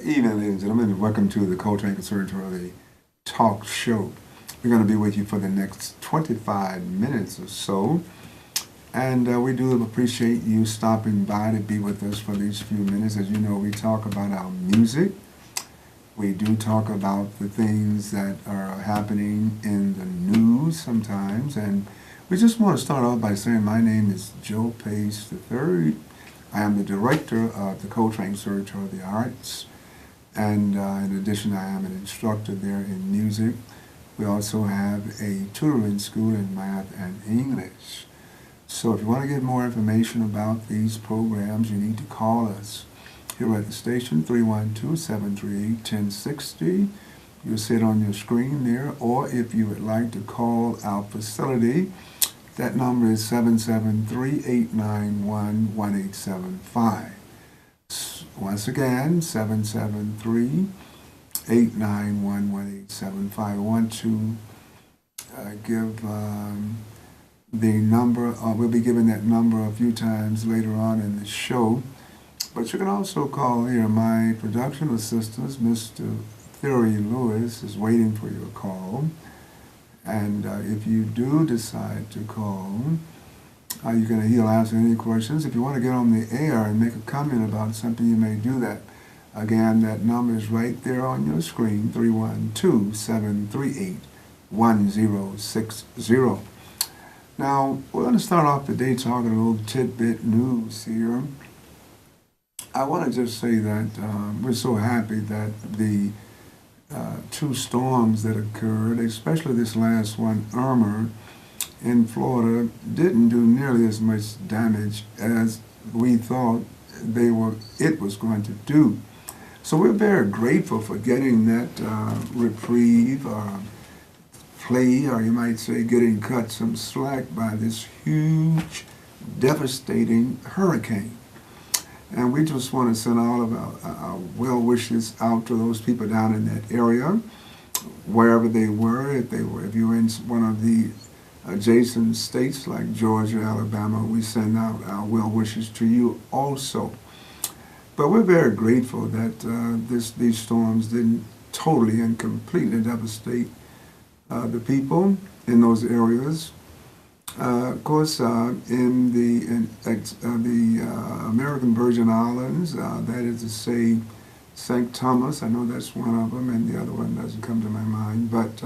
evening, ladies and gentlemen, and welcome to the Coltrane Conservatory talk show. We're going to be with you for the next 25 minutes or so, and we do appreciate you stopping by to be with us for these few minutes. As you know, we talk about our music. We do talk about the things that are happening in the news sometimes, and we just want to start off by saying my name is Joe Pace III. I am the director of the Coltrane Conservatory of the Arts, and in addition, I am an instructor there in music. We also have a tutoring school in math and English. So if you want to get more information about these programs, you need to call us here at the station, 312-738-1060. You'll see it on your screen there, or if you would like to call our facility, that number is 773-891-1875. Once again, 773-891-1875. I want to give the number. We'll be giving that number a few times later on in the show. But you can also call here. My production assistant, Mr. Theory Lewis, is waiting for your call. And if you do decide to call, he'll answer any questions. If you want to get on the air and make a comment about something, you may do that. Again, that number is right there on your screen, 312-738-1060. Now, we're going to start off today talking a little tidbit news here. I want to just say that we're so happy that the two storms that occurred, especially this last one, Irma, in Florida, didn't do nearly as much damage as we thought it was going to do. So we're very grateful for getting that reprieve, or play, or you might say getting cut some slack by this huge, devastating hurricane. And we just want to send all of our well wishes out to those people down in that area, wherever they were. If you were in one of the adjacent states like Georgia, Alabama, we send out our well wishes to you also. But we're very grateful that these storms didn't totally and completely devastate the people in those areas. Of course, in the American Virgin Islands, that is to say, St. Thomas, I know that's one of them, and the other one doesn't come to my mind, but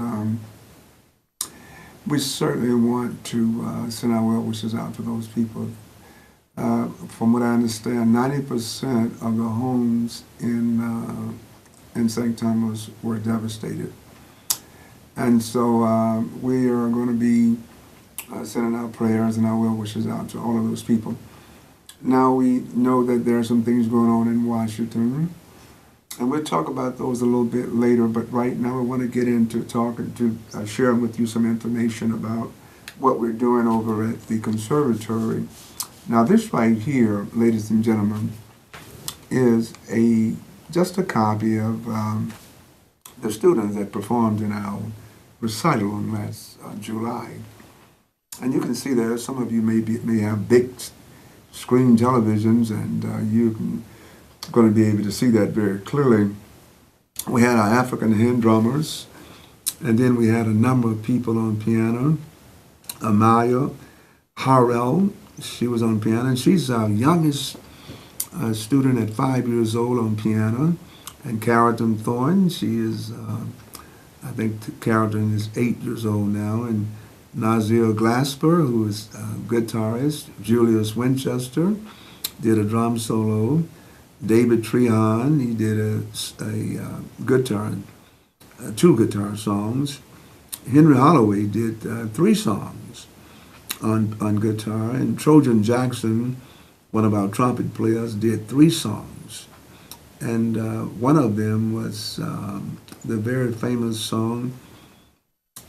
we certainly want to send our well wishes out to those people. From what I understand, 90% of the homes in St. Thomas were devastated. And so we are going to be sending our prayers and our well wishes out to all of those people. Now we know that there are some things going on in Washington, and we'll talk about those a little bit later, but right now we want to get into talking to sharing with you some information about what we're doing over at the Conservatory. Now this right here, ladies and gentlemen, is just a copy of the students that performed in our recital on last July. And you can see there, some of you may have big screen televisions, and you're going to be able to see that very clearly. We had our African hand drummers, and then we had a number of people on piano. Amaya Harrell, she was on piano, and she's our youngest student at 5 years old on piano. And Carrington Thorne, she is, I think Carrington is 8 years old now, and Nazir Glasper, who is a guitarist. Julius Winchester did a drum solo. David Trehan, he did two guitar songs. Henry Holloway did 3 songs on guitar. And Trojan Jackson, one of our trumpet players, did 3 songs. And one of them was the very famous song,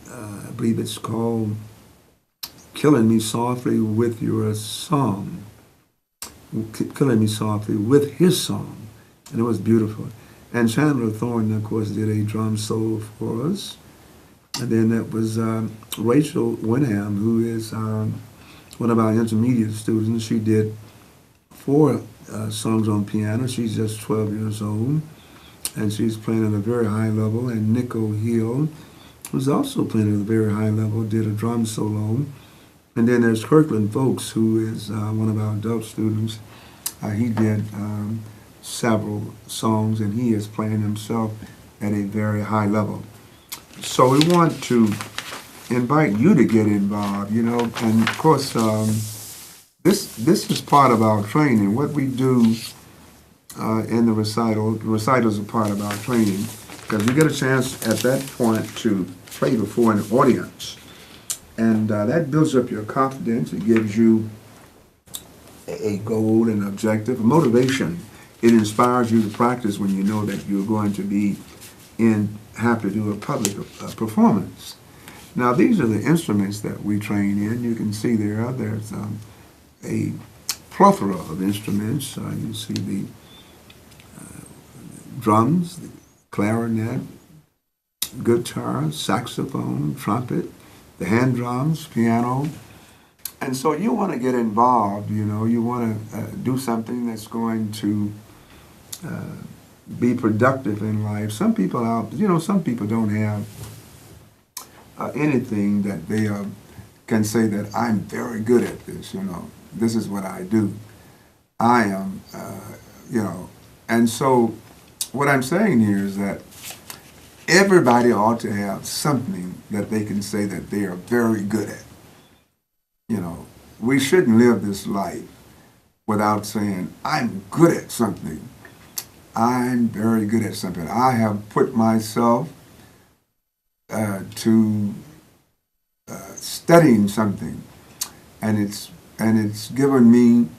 I believe it's called Killing Me Softly with Your Song. Killing Me Softly with his song. And it was beautiful. And Chandler Thorne, of course, did a drum solo for us. And then that was Rachel Winham, who is one of our intermediate students. She did 4 songs on piano. She's just 12 years old. and she's playing at a very high level. And Nico Hill, who's also playing at a very high level, did a drum solo. And then there's Kirkland Folks, who is one of our adult students. He did several songs, and he is playing himself at a very high level. So we want to invite you to get involved, you know, and of course, this is part of our training. What we do in the recitals are part of our training, because you get a chance at that point to play before an audience. And that builds up your confidence. It gives you a goal, an objective, a motivation. It inspires you to practice when you know that you're going to have to do a public performance. Now, these are the instruments that we train in. You can see there's a plethora of instruments. You see the drums, the clarinet, guitar, saxophone, trumpet, the hand drums, piano. And so you want to get involved, you know, you want to do something that's going to be productive in life. Some people don't have anything that they can say that I'm very good at this, you know. This is what I do. I am, you know. And so what I'm saying here is that everybody ought to have something that they can say that they are very good at. You know, we shouldn't live this life without saying, I'm good at something. I'm very good at something. I have put myself to studying something, and it's given me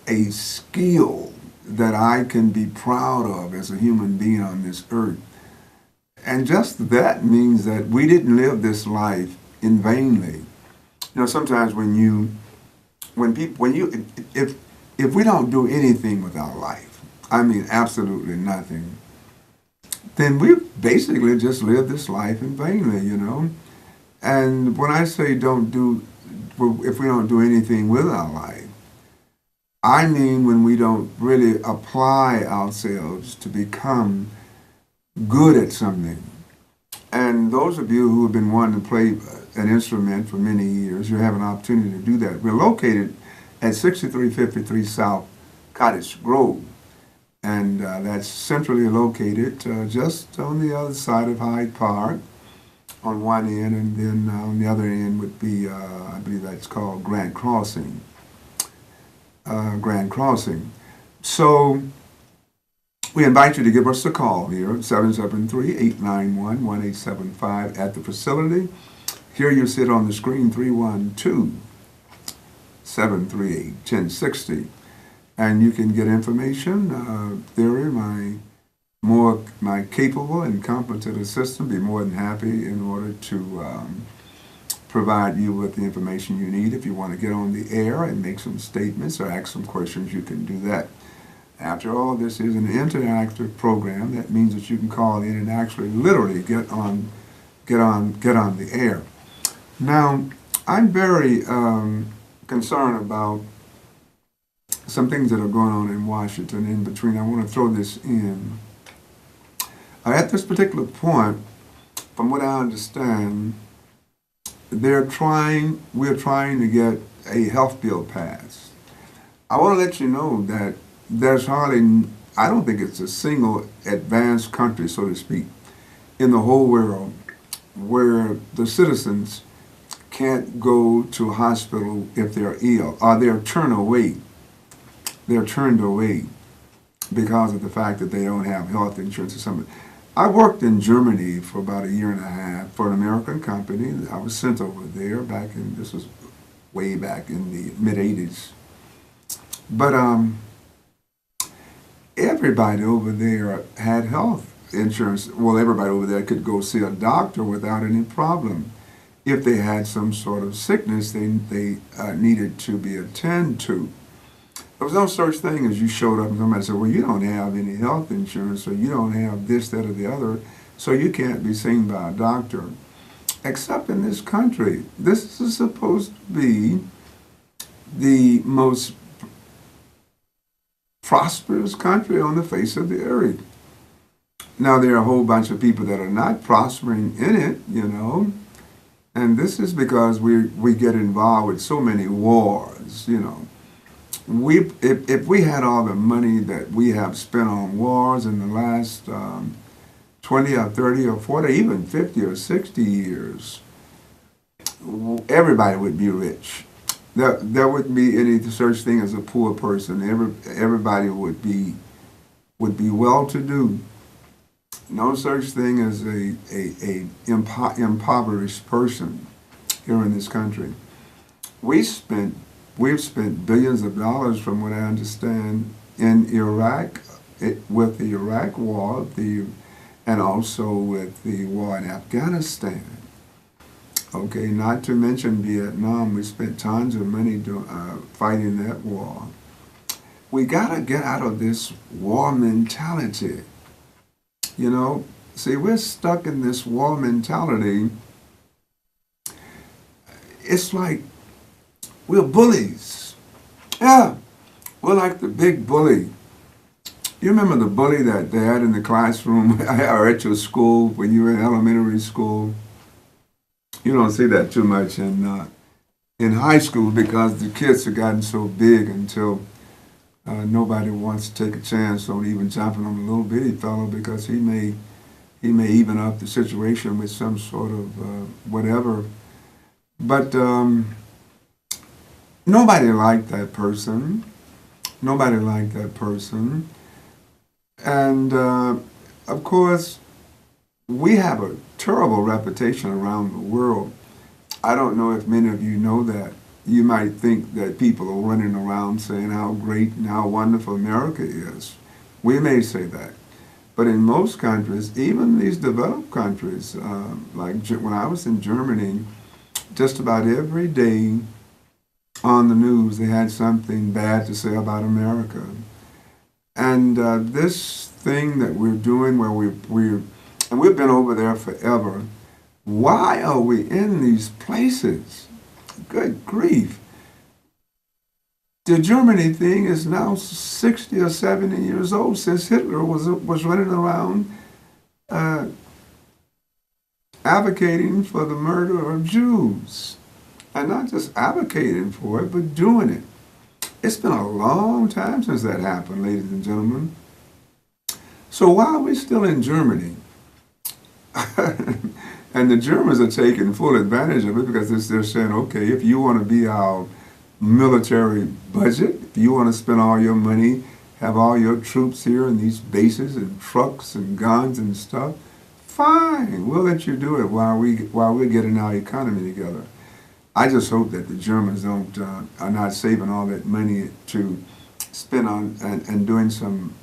a skill that I can be proud of as a human being on this earth. And just that means that we didn't live this life in vainly. You know, sometimes if we don't do anything with our life, I mean absolutely nothing, then we basically just live this life in vainly, you know. And when I say if we don't do anything with our life, I mean when we don't really apply ourselves to become good at something. And those of you who have been wanting to play an instrument for many years, you have an opportunity to do that. We're located at 6353 South Cottage Grove, and that's centrally located just on the other side of Hyde Park on one end, and then on the other end would be, I believe that's called Grand Crossing. So we invite you to give us a call here, 773-891-1875 at the facility. Here you sit on the screen, 312-738-1060. And you can get information. My capable and competent assistant be more than happy in order to provide you with the information you need. If you want to get on the air and make some statements or ask some questions, you can do that. After all, this is an interactive program. That means that you can call in and actually literally get on the air. Now, I'm very concerned about some things that are going on in Washington. In between, I want to throw this in. At this particular point, from what I understand, we're trying to get a health bill passed. I want to let you know that there's I don't think it's a single advanced country, so to speak, in the whole world where the citizens can't go to a hospital if they're ill, or they're turned away. They're turned away because of the fact that they don't have health insurance or something. I worked in Germany for about a year and a half for an American company. I was sent over there this was way back in the mid-'80s. But everybody over there had health insurance. Well, everybody over there could go see a doctor without any problem. If they had some sort of sickness they needed to be attended to. There was no such thing as you showed up and somebody said, well, you don't have any health insurance, or you don't have this, that, or the other, so you can't be seen by a doctor. Except in this country. This is supposed to be the most prosperous country on the face of the earth. Now, there are a whole bunch of people that are not prospering in it, you know, and this is because we get involved with so many wars, you know. If we had all the money that we have spent on wars in the last 20 or 30 or 40, even 50 or 60 years, everybody would be rich. There wouldn't be any such thing as a poor person. Everybody would be well-to-do. No such thing as a impoverished person here in this country. We've spent billions of dollars, from what I understand, in Iraq, with the Iraq War, and also with the war in Afghanistan. Okay, not to mention Vietnam. We spent tons of money fighting that war. We gotta get out of this war mentality. You know, see, we're stuck in this war mentality. It's like we're bullies. Yeah, we're like the big bully. You remember the bully that they had in the classroom or at your school when you were in elementary school? You don't see that too much in high school because the kids have gotten so big until nobody wants to take a chance on even jumping on a little bitty fellow because he may even up the situation with some sort of whatever. But nobody liked that person. Nobody liked that person. And of course, we have a terrible reputation around the world. I don't know if many of you know that. You might think that people are running around saying how great and how wonderful America is. We may say that. But in most countries, even these developed countries, like when I was in Germany, just about every day on the news they had something bad to say about America. And this thing that we're doing where and we've been over there forever, why are we in these places? Good grief. The Germany thing is now 60 or 70 years old since Hitler was running around advocating for the murder of Jews. And not just advocating for it, but doing it. It's been a long time since that happened, ladies and gentlemen. So why are we still in Germany? And the Germans are taking full advantage of it because they're saying, okay, if you want to be our military budget, if you want to spend all your money, have all your troops here in these bases and trucks and guns and stuff, fine, we'll let you do it while we're getting our economy together. I just hope that the Germans are not saving all that money to spend on and doing some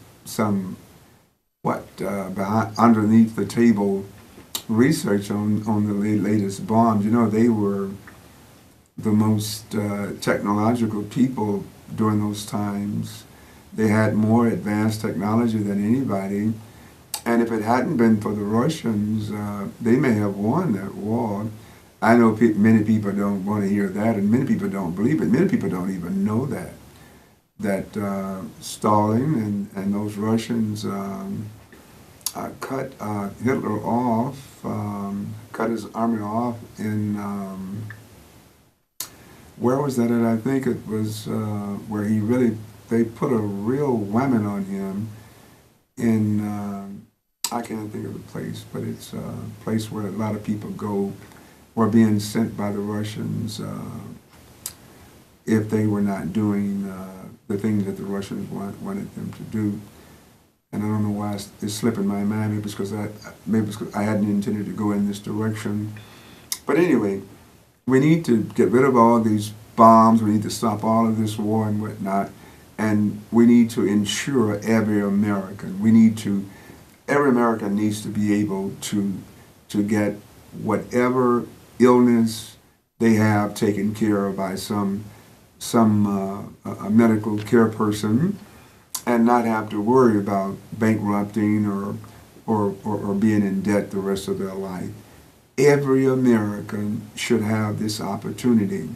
behind underneath the table research on the latest bombs. You know, they were the most technological people during those times. They had more advanced technology than anybody. And if it hadn't been for the Russians, they may have won that war. I know many people don't want to hear that, and many people don't believe it. Many people don't even know that Stalin and those Russians cut Hitler off, cut his army off in, where was that at? I think it was where they put a real whammon on him in, I can't think of the place, but it's a place where a lot of people go, were being sent by the Russians if they were not doing the things that the Russians wanted them to do. And I don't know why it's slipping my mind. Maybe it's because I hadn't intended to go in this direction. But anyway, we need to get rid of all these bombs. We need to stop all of this war and whatnot. And we need to ensure every American. Every American needs to be able to get whatever illness they have taken care of by some a medical care person, and not have to worry about bankrupting or being in debt the rest of their life. Every American should have this opportunity,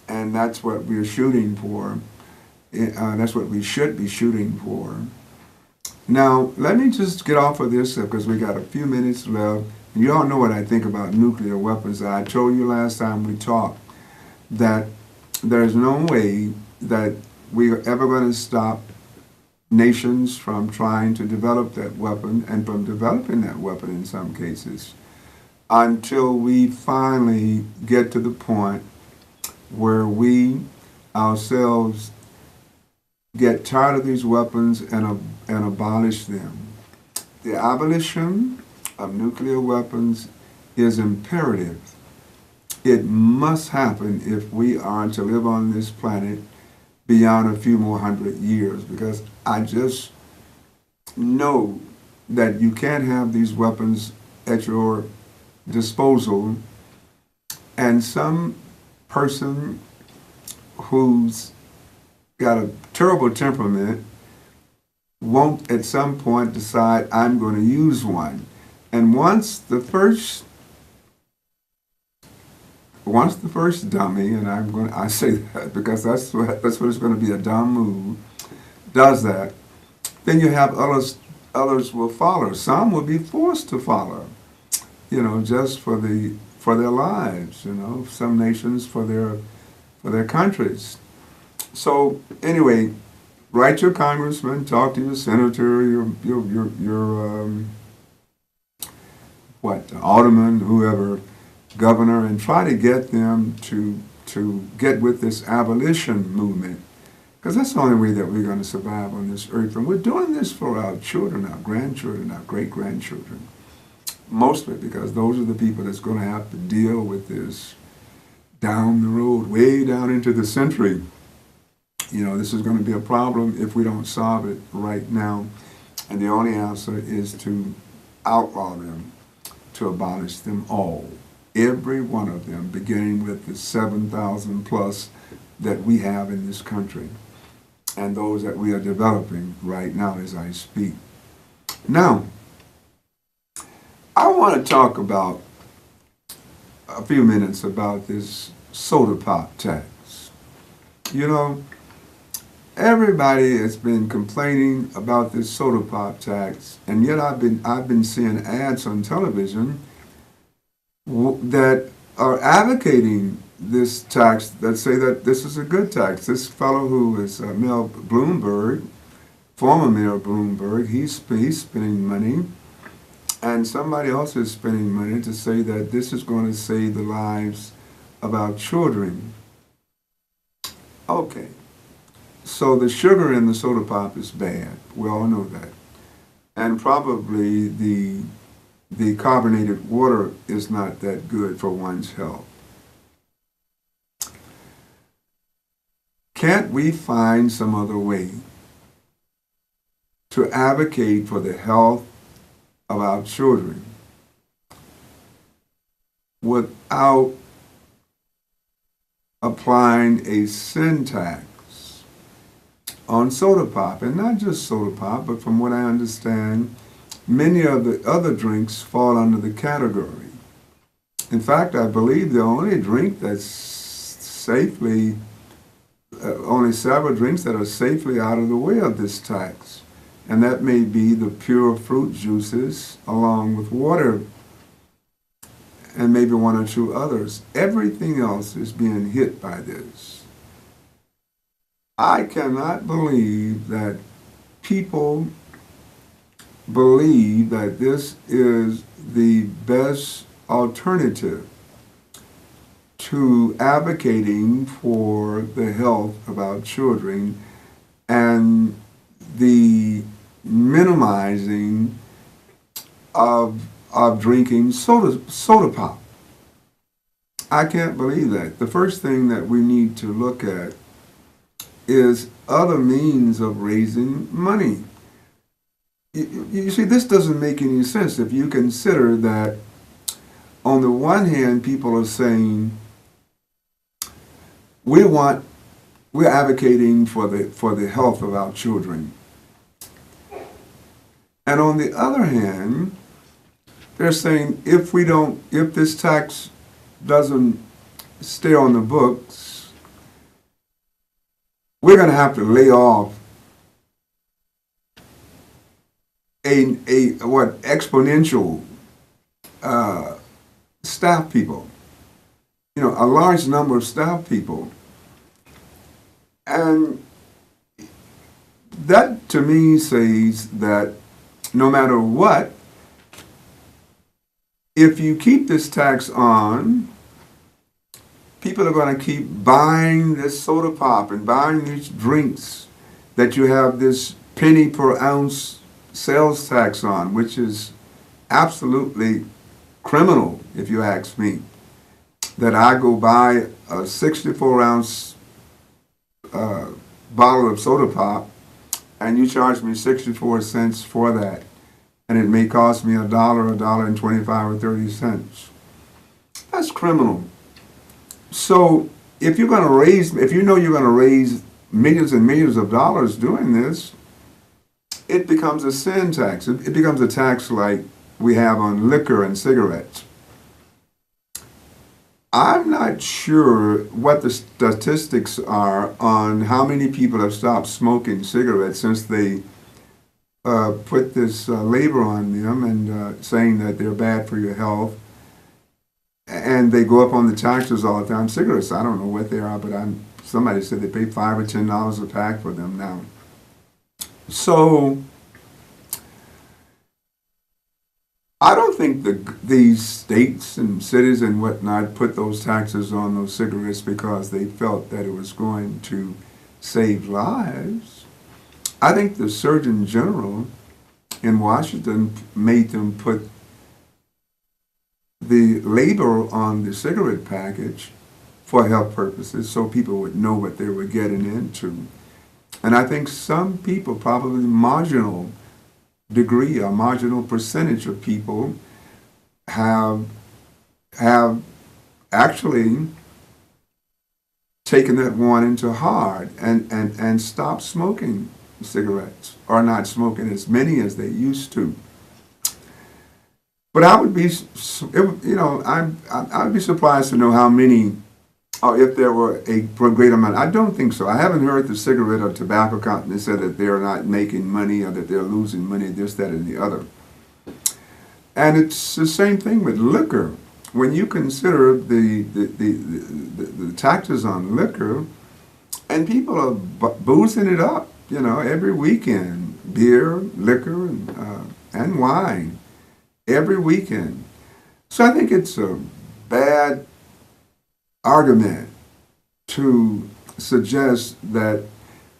and that's what we're shooting for. That's what we should be shooting for. Now, let me just get off of this because we got a few minutes left. You all know what I think about nuclear weapons. I told you last time we talked that there's no way that we're ever going to stop nations from trying to develop that weapon and from developing that weapon in some cases until we finally get to the point where we ourselves get tired of these weapons and abolish them. The abolition of nuclear weapons is imperative. It must happen if we are to live on this planet beyond a few more hundred years, because I just know that you can't have these weapons at your disposal and some person who's got a terrible temperament won't at some point decide I'm going to use one. And once the first dummy, and I say that because that's what it's going to be, a dumb move, does that, then you have others will follow. Some will be forced to follow, just for their lives, some nations for their countries. So anyway, write your congressman, talk to your senator, your alderman, whoever, governor, and try to get them to get with this abolition movement, because that's the only way that we're going to survive on this earth. And we're doing this for our children, our grandchildren, our great-grandchildren, mostly because those are the people that's going to have to deal with this down the road, way down into the century. This is going to be a problem if we don't solve it right now. And the only answer is to outlaw them, to abolish them all. Every one of them, beginning with the 7,000 plus that we have in this country, and those that we are developing right now as I speak. Now, I want to talk about a few minutes about this soda pop tax. Everybody has been complaining about this soda pop tax, and yet I've been seeing ads on television that are advocating this tax, that say that this is a good tax. This fellow who is Mayor Bloomberg, former Mayor Bloomberg, he's spending money, and somebody else is spending money to say that this is going to save the lives of our children. Okay. So the sugar in the soda pop is bad. We all know that. And probably the carbonated water is not that good for one's health. Can't we find some other way to advocate for the health of our children without applying a sin tax on soda pop? And not just soda pop, but from what I understand, many of the other drinks fall under the category. In fact, I believe the only drink that's safely, only several drinks that are safely out of the way of this tax. And that may be the pure fruit juices along with water and maybe one or two others. Everything else is being hit by this. I cannot believe that people believe that this is the best alternative to advocating for the health of our children and the minimizing of drinking soda pop. I can't believe that. The first thing that we need to look at is other means of raising money. You see, this doesn't make any sense if you consider that on the one hand, people are saying we're advocating for the health of our children. And on the other hand, they're saying if this tax doesn't stay on the books, we're going to have to lay off exponential staff people, a large number of staff people. And that to me says that no matter what, if you keep this tax on, people are going to keep buying this soda pop and buying these drinks that you have this penny per ounce sales tax on, which is absolutely criminal, if you ask me. That I go buy a 64-ounce bottle of soda pop and you charge me 64 cents for that, and it may cost me $1.25 or 30 cents. That's criminal. So if you're going to raise, if you know you're going to raise millions and millions of dollars doing this, it becomes a sin tax. It becomes a tax like we have on liquor and cigarettes. I'm not sure what the statistics are on how many people have stopped smoking cigarettes since they put this label on them and saying that they're bad for your health. And they go up on the taxes all the time. Cigarettes, I don't know what they are, but somebody said they pay $5 or $10 a pack for them now. So I don't think these states and cities and whatnot put those taxes on those cigarettes because they felt that it was going to save lives. I think the Surgeon General in Washington made them put the label on the cigarette package for health purposes so people would know what they were getting into. And I think some people, probably marginal degree, a marginal percentage of people have actually taken that warning to heart and stopped smoking cigarettes, or not smoking as many as they used to. But I would be, I'd be surprised to know how many, or if there were a great amount. I don't think so. I haven't heard the cigarette or tobacco company say that they're not making money or that they're losing money, this, that, and the other. And it's the same thing with liquor. When you consider the taxes on liquor, and people are boozing it up, every weekend, beer, liquor, and wine, every weekend. So I think it's a bad argument to suggest that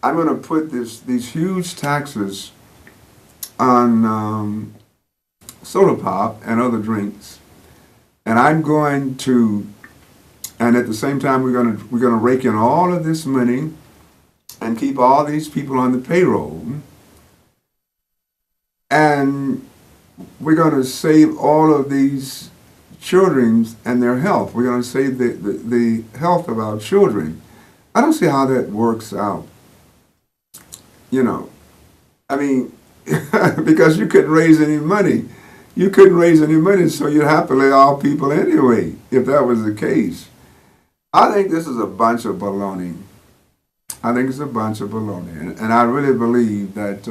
I'm going to put these huge taxes on soda pop and other drinks, and I'm going to, and at the same time we're going to rake in all of this money and keep all these people on the payroll, and we're going to save all of these children and their health. We're going to save the health of our children. I don't see how that works out. I mean, because you couldn't raise any money. You couldn't raise any money, so you'd have to lay off people anyway, if that was the case. I think this is a bunch of baloney. I think it's a bunch of baloney. And I really believe that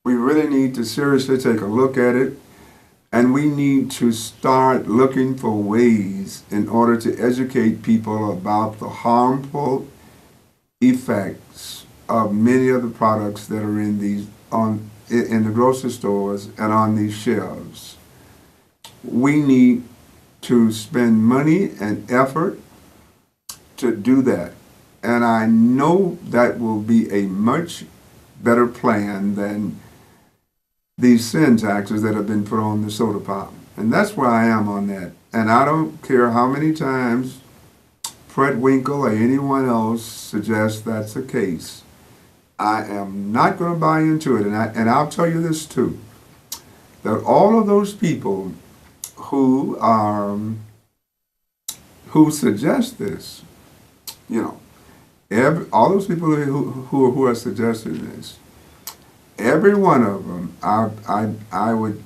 we really need to seriously take a look at it, and we need to start looking for ways in order to educate people about the harmful effects of many of the products that are in the grocery stores and on these shelves. We need to spend money and effort to do that. And I know that will be a much better plan than these sin taxes that have been put on the soda pop. And that's where I am on that. And I don't care how many times Fred Winkle or anyone else suggests that's the case. I am not going to buy into it. And I'll tell you this too, that all of those people who suggest this, all those people who are suggesting this, every one of them, I would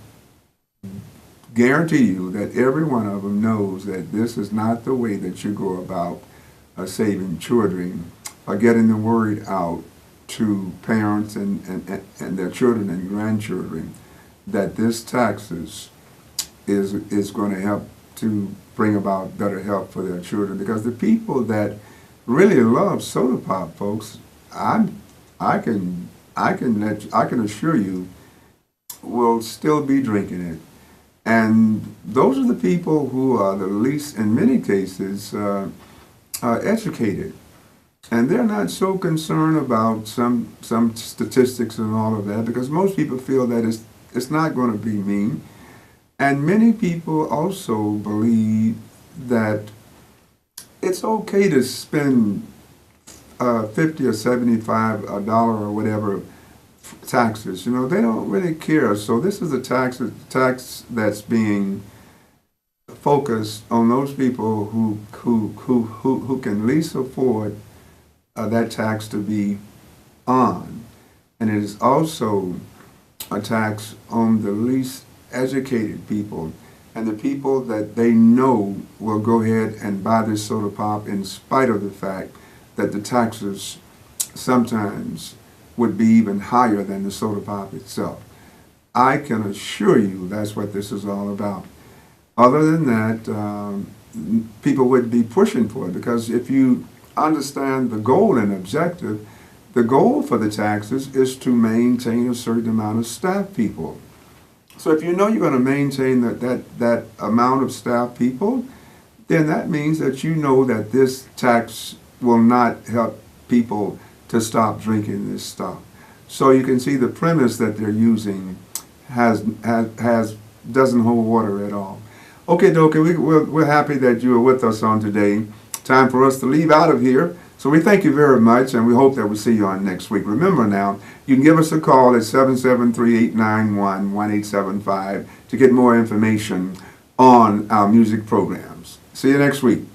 guarantee you that every one of them knows that this is not the way that you go about saving children or getting the word out to parents and their children and grandchildren that this taxes is going to help to bring about better health for their children. Because the people that really love soda pop, folks, I can assure you will still be drinking it. And those are the people who are the least, in many cases, educated. And they're not so concerned about some statistics and all of that, because most people feel that it's not going to be mean. And many people also believe that it's okay to spend 50 or 75 a dollar or whatever taxes. You know, they don't really care. So this is a tax that's being focused on those people who can least afford that tax to be on. And it is also a tax on the least educated people and the people that they know will go ahead and buy this soda pop in spite of the fact that the taxes sometimes would be even higher than the soda pop itself. I can assure you that's what this is all about. Other than that, people would be pushing for it, because if you understand the goal and objective, the goal for the taxes is to maintain a certain amount of staff people. So if you know you're going to maintain that amount of staff people, then that means that you know that this tax will not help people to stop drinking this stuff. So you can see the premise that they're using doesn't hold water at all. Okay, Doka, we're happy that you are with us on today. Time for us to leave out of here. So we thank you very much, and we hope that we'll see you on next week. Remember now, you can give us a call at 773-891-1875 to get more information on our music programs. See you next week.